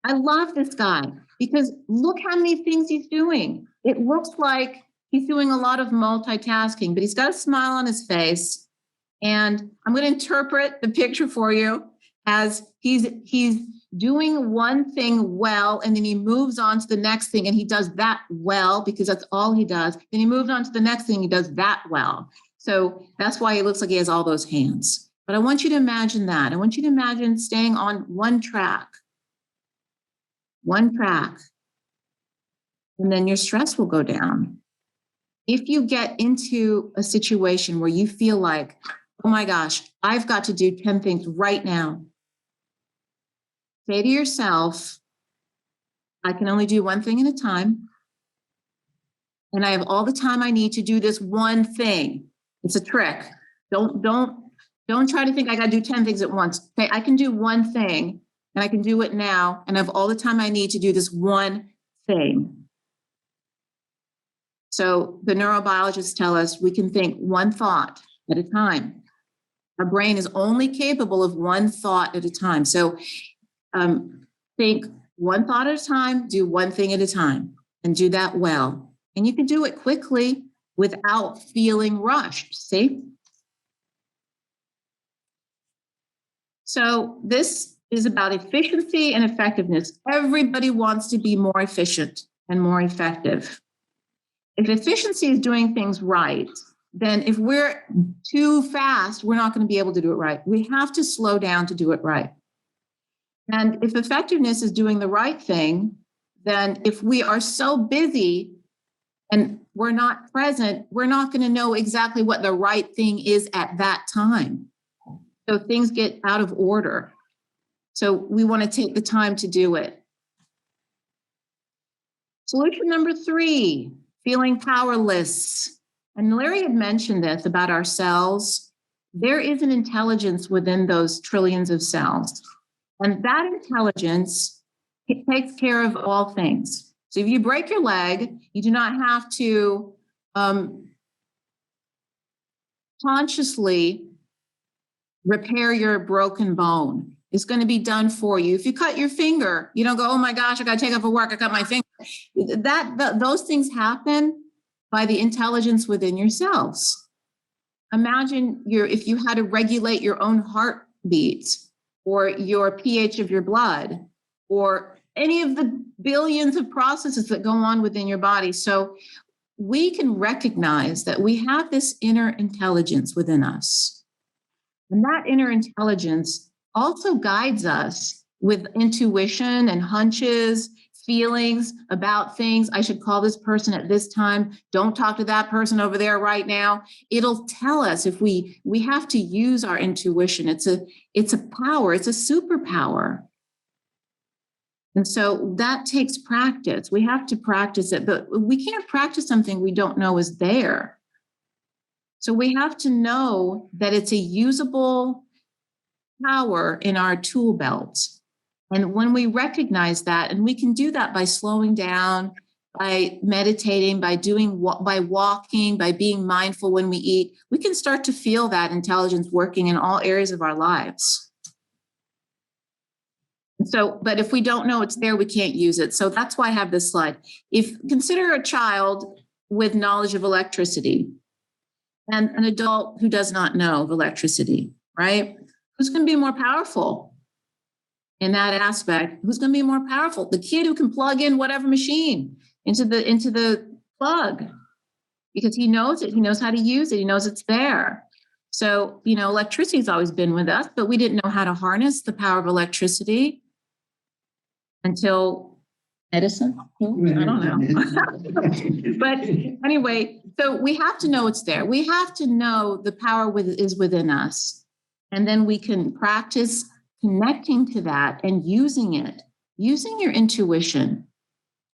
I love this guy because look how many things he's doing. It looks like he's doing a lot of multitasking, but he's got a smile on his face. And I'm going to interpret the picture for you as he's doing one thing well, and then he moves on to the next thing, and he does that well because that's all he does. Then he moves on to the next thing, he does that well. So that's why he looks like he has all those hands. But I want you to imagine that. I want you to imagine staying on one track, and then your stress will go down. If you get into a situation where you feel like, oh my gosh, I've got to do 10 things right now, say to yourself, I can only do one thing at a time. And I have all the time I need to do this one thing. It's a trick. Don't try to think I got to do 10 things at once. Okay, I can do one thing and I can do it now. And I have all the time I need to do this one thing. So the neurobiologists tell us we can think one thought at a time. Our brain is only capable of one thought at a time. So think one thought at a time, do one thing at a time, and do that well. And you can do it quickly without feeling rushed. See? So this is about efficiency and effectiveness. Everybody wants to be more efficient and more effective. If efficiency is doing things right, then if we're too fast, we're not going to be able to do it right. We have to slow down to do it right. And if effectiveness is doing the right thing, then if we are so busy and we're not present, we're not going to know exactly what the right thing is at that time. So things get out of order. So we want to take the time to do it. Solution number 3, feeling powerless. And Larry had mentioned this about our cells. There is an intelligence within those trillions of cells. And that intelligence takes care of all things. So if you break your leg, you do not have to consciously repair your broken bone. It's going to be done for you. If you cut your finger, you don't go, oh my gosh, I got to take off for work, I cut my finger. Those things happen by the intelligence within yourselves. Imagine if you had to regulate your own heartbeat or your pH of your blood or any of the billions of processes that go on within your body. So we can recognize that we have this inner intelligence within us. And that inner intelligence also guides us with intuition and hunches, feelings about things. I should call this person at this time. Don't talk to that person over there right now. It'll tell us if we have to use our intuition. It's a power. It's a superpower. And so that takes practice. We have to practice it, but we can't practice something we don't know is there. So we have to know that it's a usable power in our tool belt. And when we recognize that, and we can do that by slowing down, by meditating, by walking, by being mindful when we eat, we can start to feel that intelligence working in all areas of our lives. So, but if we don't know it's there, we can't use it. So that's why I have this slide. Consider a child with knowledge of electricity and an adult who does not know of electricity, right? Who's going to be more powerful in that aspect? Who's going to be more powerful? The kid who can plug in whatever machine into the plug because he knows it. He knows how to use it. He knows it's there. So, electricity has always been with us, but we didn't know how to harness the power of electricity until Edison. I don't know. But anyway, so we have to know it's there. We have to know the power is within us. And then we can practice connecting to that and using it, using your intuition,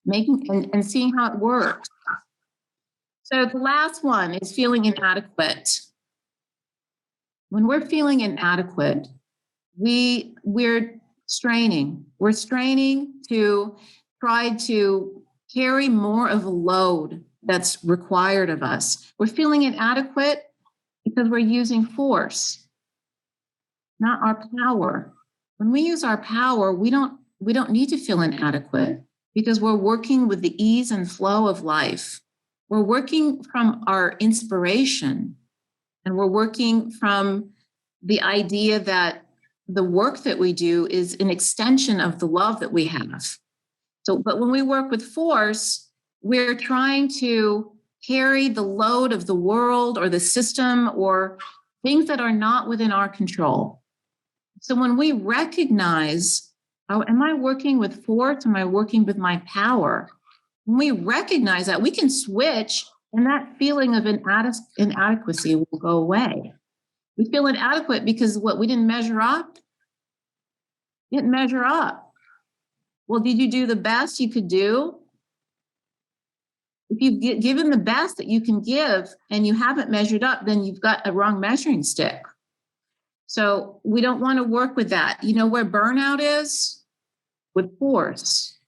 and seeing how it works. So the last one is feeling inadequate. When we're feeling inadequate, we're straining. We're straining to try to carry more of a load that's required of us. We're feeling inadequate because we're using force, not our power. When we use our power, we don't need to feel inadequate because we're working with the ease and flow of life. We're working from our inspiration, and we're working from the idea that the work that we do is an extension of the love that we have. So, but when we work with force, we're trying to carry the load of the world or the system or things that are not within our control. So when we recognize, oh, am I working with force? Am I working with my power? When we recognize that, we can switch, and that feeling of inadequacy will go away. We feel inadequate because we didn't measure up. Didn't measure up. Well, did you do the best you could do? If you've given the best that you can give and you haven't measured up, then you've got a wrong measuring stick. So we don't want to work with that. You know where burnout is? With force.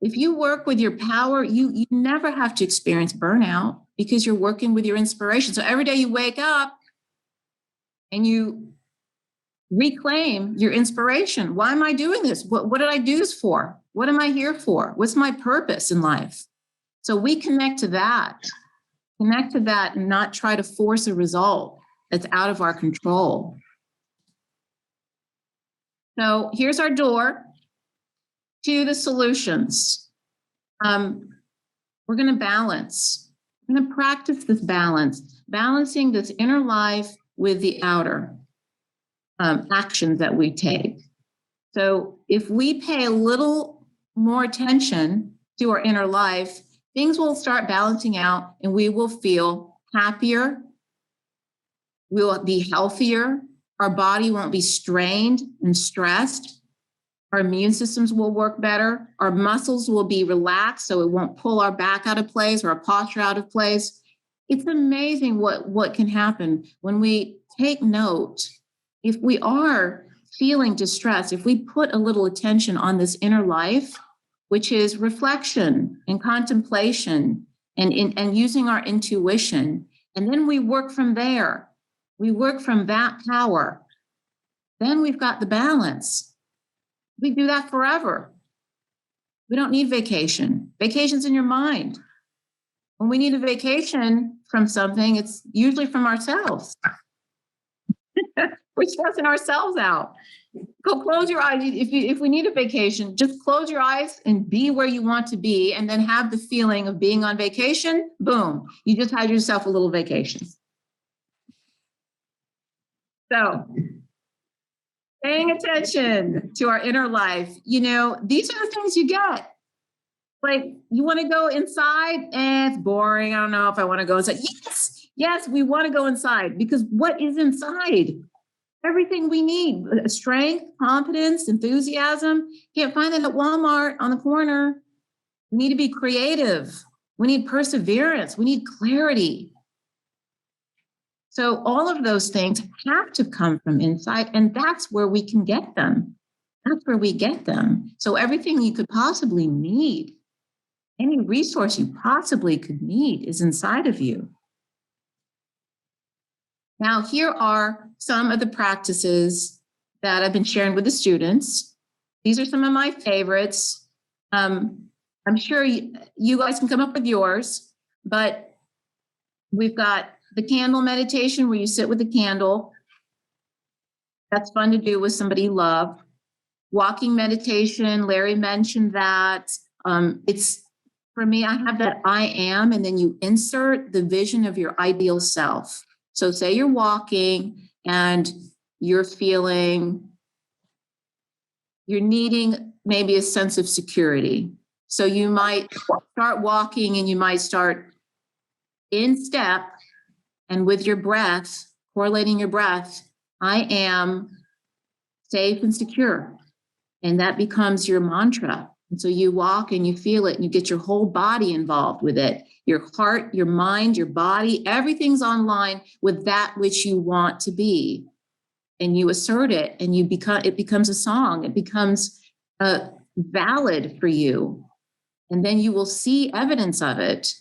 If you work with your power, you never have to experience burnout because you're working with your inspiration. So every day you wake up and you reclaim your inspiration. Why am I doing this? What did I do this for? What am I here for? What's my purpose in life? So we connect to that and not try to force a result that's out of our control. So here's our door to the solutions. We're going to balance. We're going to practice this balance, balancing this inner life with the outer actions that we take. So if we pay a little more attention to our inner life, things will start balancing out and we will feel happier. We will be healthier. Our body won't be strained and stressed. Our immune systems will work better. Our muscles will be relaxed, so it won't pull our back out of place or our posture out of place. It's amazing what can happen when we take note. If we are feeling distressed, if we put a little attention on this inner life, which is reflection and contemplation and using our intuition, and then we work from there. We work from that power. Then we've got the balance. We do that forever. We don't need vacation. Vacation's in your mind. When we need a vacation from something, it's usually from ourselves. We're stressing ourselves out. Go close your eyes. If we need a vacation, just close your eyes and be where you want to be, and then have the feeling of being on vacation. Boom. You just had yourself a little vacation. So, paying attention to our inner life, these are the things you get. Like, you want to go inside and it's boring. I don't know if I want to go inside. Yes, we want to go inside, because what is inside? Everything we need: strength, confidence, enthusiasm. Can't find that at Walmart on the corner. We need to be creative. We need perseverance. We need clarity. So all of those things have to come from inside, and that's where we can get them. That's where we get them. So everything you could possibly need, any resource you possibly could need, is inside of you. Now, here are some of the practices that I've been sharing with the students. These are some of my favorites. I'm sure you guys can come up with yours, but we've got the candle meditation, where you sit with a candle. That's fun to do with somebody you love. Walking meditation, Larry mentioned that. It's, for me, I have that I am, and then you insert the vision of your ideal self. So say you're walking and you're needing maybe a sense of security. So you might start walking and you might start in step, and with your breath, correlating your breath, I am safe and secure. And that becomes your mantra. And so you walk and you feel it, and you get your whole body involved with it. Your heart, your mind, your body, everything's online with that which you want to be. And you assert it, and it becomes a song. It becomes valid for you. And then you will see evidence of it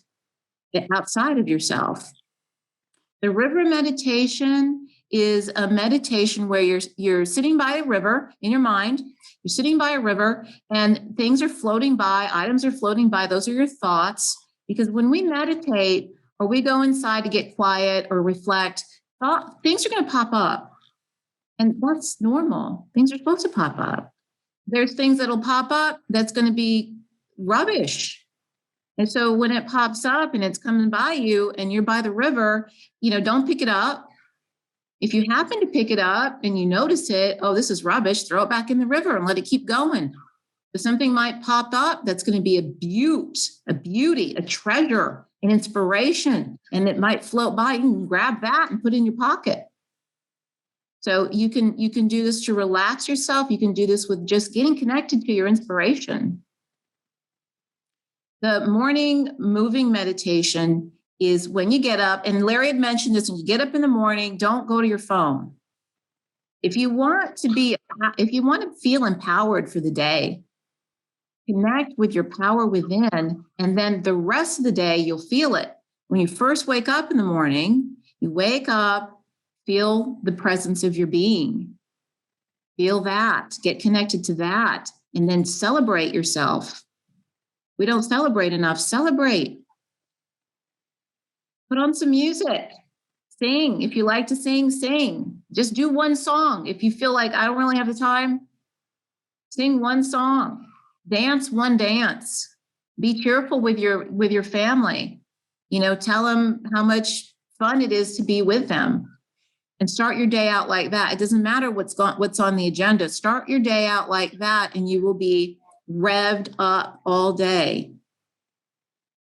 outside of yourself. The river meditation is a meditation where you're sitting by a river in your mind. You're sitting by a river and things are floating by, items are floating by. Those are your thoughts. Because when we meditate or we go inside to get quiet or reflect, things are going to pop up. And that's normal. Things are supposed to pop up. There's things that'll pop up that's going to be rubbish. And so when it pops up and it's coming by you and you're by the river, don't pick it up. If you happen to pick it up and you notice it, oh, this is rubbish, throw it back in the river and let it keep going. But something might pop up that's going to be a beauty, a treasure, an inspiration, and it might float by. You can grab that and put it in your pocket. So you can do this to relax yourself. You can do this with just getting connected to your inspiration. The morning moving meditation is when you get up, and Larry had mentioned this, when you get up in the morning, don't go to your phone. If you want to feel empowered for the day, connect with your power within, and then the rest of the day, you'll feel it. When you first wake up in the morning, you wake up, feel the presence of your being. Feel that, get connected to that, and then celebrate yourself. We don't celebrate enough. Celebrate. Put on some music. Sing. If you like to sing, sing. Just do one song. If you feel like I don't really have the time, sing one song. Dance one dance. Be cheerful with your family. Tell them how much fun it is to be with them. And start your day out like that. It doesn't matter what's on the agenda. Start your day out like that, and you will be revved up all day.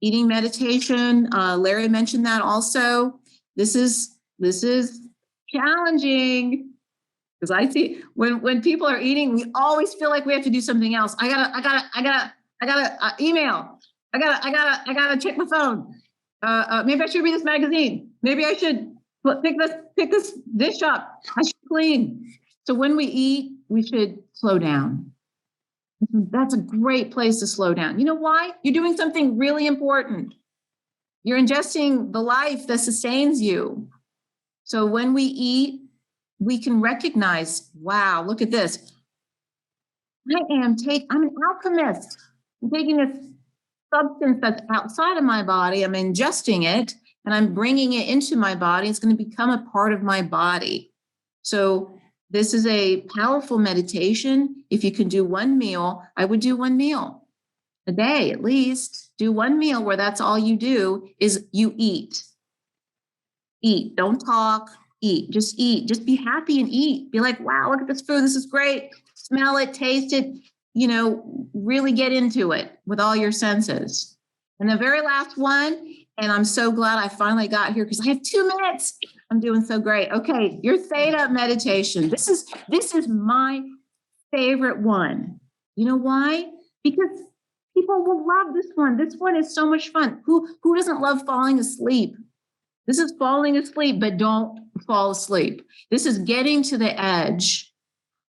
Eating meditation. Larry mentioned that also. This is challenging because I see when people are eating, we always feel like we have to do something else. I gotta email. I gotta check my phone. Maybe I should read this magazine. Maybe I should pick this dish up. I should clean. So when we eat, we should slow down. That's a great place to slow down. You know why? You're doing something really important. You're ingesting the life that sustains you. So when we eat, we can recognize, wow, look at this. I'm an alchemist. I'm taking this substance that's outside of my body. I'm ingesting it and I'm bringing it into my body. It's going to become a part of my body. So this is a powerful meditation. If you can do one meal, I would do one meal a day at least. Do one meal where that's all you do is you eat. Eat. Don't talk. Eat. Just eat. Just be happy and eat. Be like, wow, look at this food. This is great. Smell it, taste it, really get into it with all your senses. And the very last one, and I'm so glad I finally got here because I have 2 minutes. I'm doing so great. Okay, your theta meditation. This is my favorite one. You know why? Because people will love this one. This one is so much fun. Who doesn't love falling asleep? This is falling asleep, but don't fall asleep. This is getting to the edge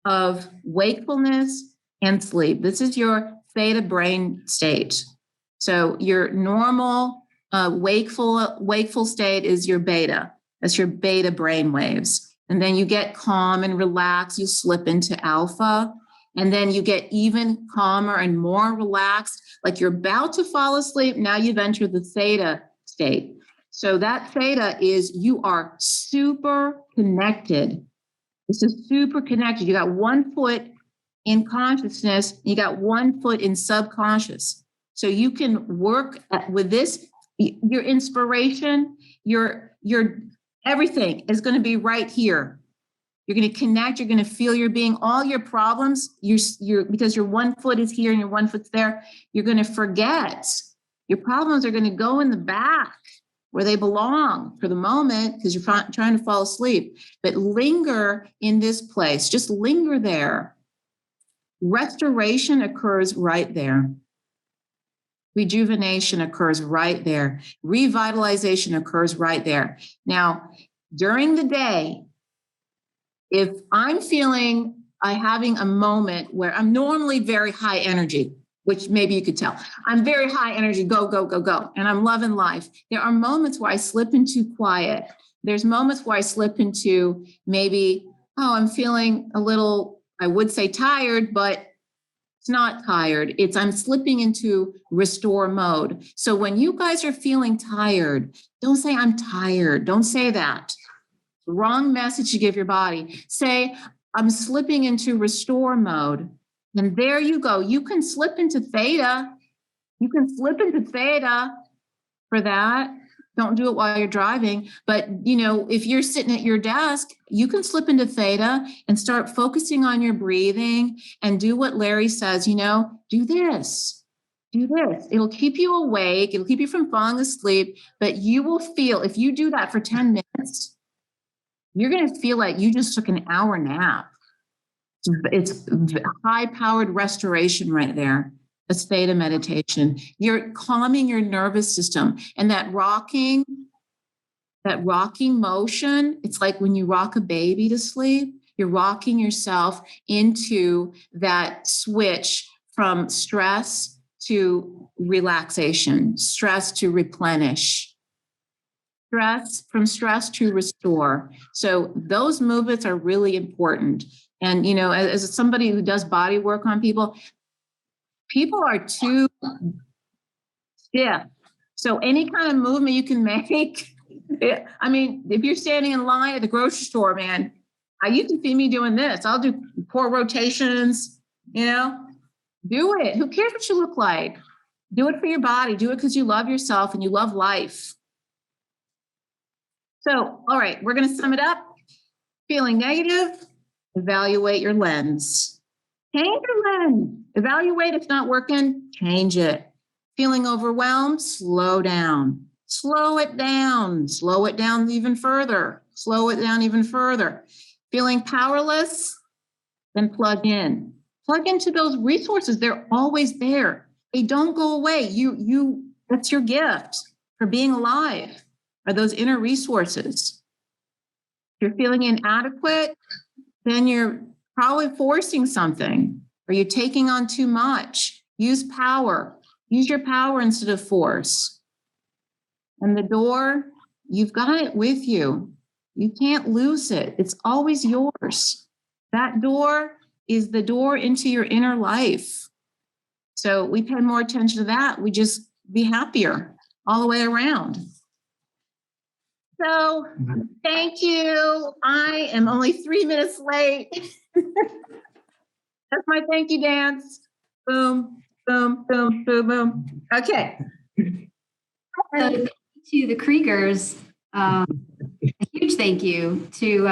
of wakefulness and sleep. This is your theta brain state. So your normal wakeful state is your beta. That's your beta brain waves. And then you get calm and relaxed. You slip into alpha. And then you get even calmer and more relaxed, like you're about to fall asleep. Now you've entered the theta state. So that theta is you are super connected. This is super connected. You got 1 foot in consciousness, you got 1 foot in subconscious. So you can work with this, your inspiration, your everything is going to be right here. You're going to connect, you're going to feel your being, all your problems, you're because your 1 foot is here and your 1 foot's there, you're going to forget. Your problems are going to go in the back where they belong for the moment because you're trying to fall asleep. But linger in this place, just linger there. Restoration occurs right there. Rejuvenation occurs right there. Revitalization occurs right there. Now, during the day, if I'm having a moment where I'm normally very high energy, which maybe you could tell, I'm very high energy, go, go, go, go, and I'm loving life. There are moments where I slip into quiet. There's moments where I slip into maybe, I'm feeling a little, I would say tired, but it's not tired. I'm slipping into restore mode. So when you guys are feeling tired, don't say I'm tired. Don't say that. Wrong message to give your body. Say, I'm slipping into restore mode. And there you go. You can slip into theta. You can slip into theta for that. Don't do it while you're driving. But, if you're sitting at your desk, you can slip into theta and start focusing on your breathing and do what Larry says, do this. Do this. It'll keep you awake. It'll keep you from falling asleep. But you will feel, if you do that for 10 minutes, you're going to feel like you just took an hour nap. It's high-powered restoration right there. It's theta meditation. You're calming your nervous system. And that rocking motion, it's like when you rock a baby to sleep, you're rocking yourself into that switch from stress to relaxation, stress to replenish, from stress to restore. So those movements are really important. And, as somebody who does body work on people are too Yeah. So any kind of movement you can make. I mean, if you're standing in line at the grocery store, man, you can see me doing this. I'll do core rotations, you know, do it. Who cares what you look like? Do it for your body. Do it because you love yourself and you love life. So, all right, we're going to sum it up. Feeling negative, evaluate your lens. Change your lens. Evaluate if it's not working, change it. Feeling overwhelmed, slow down. Slow it down. Slow it down even further. Slow it down even further. Feeling powerless, then plug in. Plug into those resources. They're always there. They don't go away. That's your gift for being alive, are those inner resources. If you're feeling inadequate, then you're probably forcing something, or you're taking on too much. Use power. Use your power instead of force. And the door, you've got it with you. You can't lose it. It's always yours. That door is the door into your inner life. So we pay more attention to that. We just be happier all the way around. So thank you. I am only 3 minutes late. That's my thank you dance. Boom, boom, boom, boom, boom. Okay. So to the Kriegers, a huge thank you to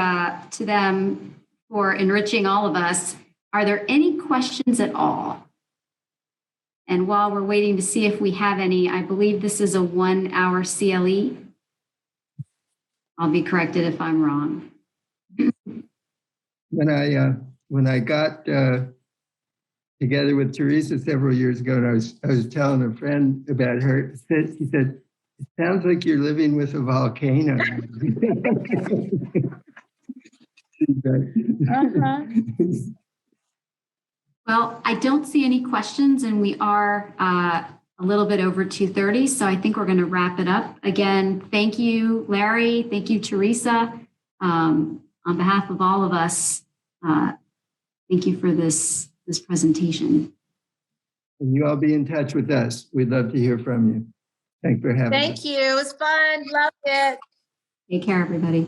them for enriching all of us. Are there any questions at all? And while we're waiting to see if we have any, I believe this is a 1 hour CLE. I'll be corrected if I'm wrong. When I got together with Theresa several years ago, and I was telling a friend about her, he said, "It sounds like you're living with a volcano." Well, I don't see any questions, and we are a little bit over 2:30, so I think we're going to wrap it up. Again, thank you, Larry. Thank you, Theresa. On behalf of all of us, thank you for this presentation. And you all be in touch with us. We'd love to hear from you. Thanks for having us. Thank you. It was fun. Loved it. Take care, everybody.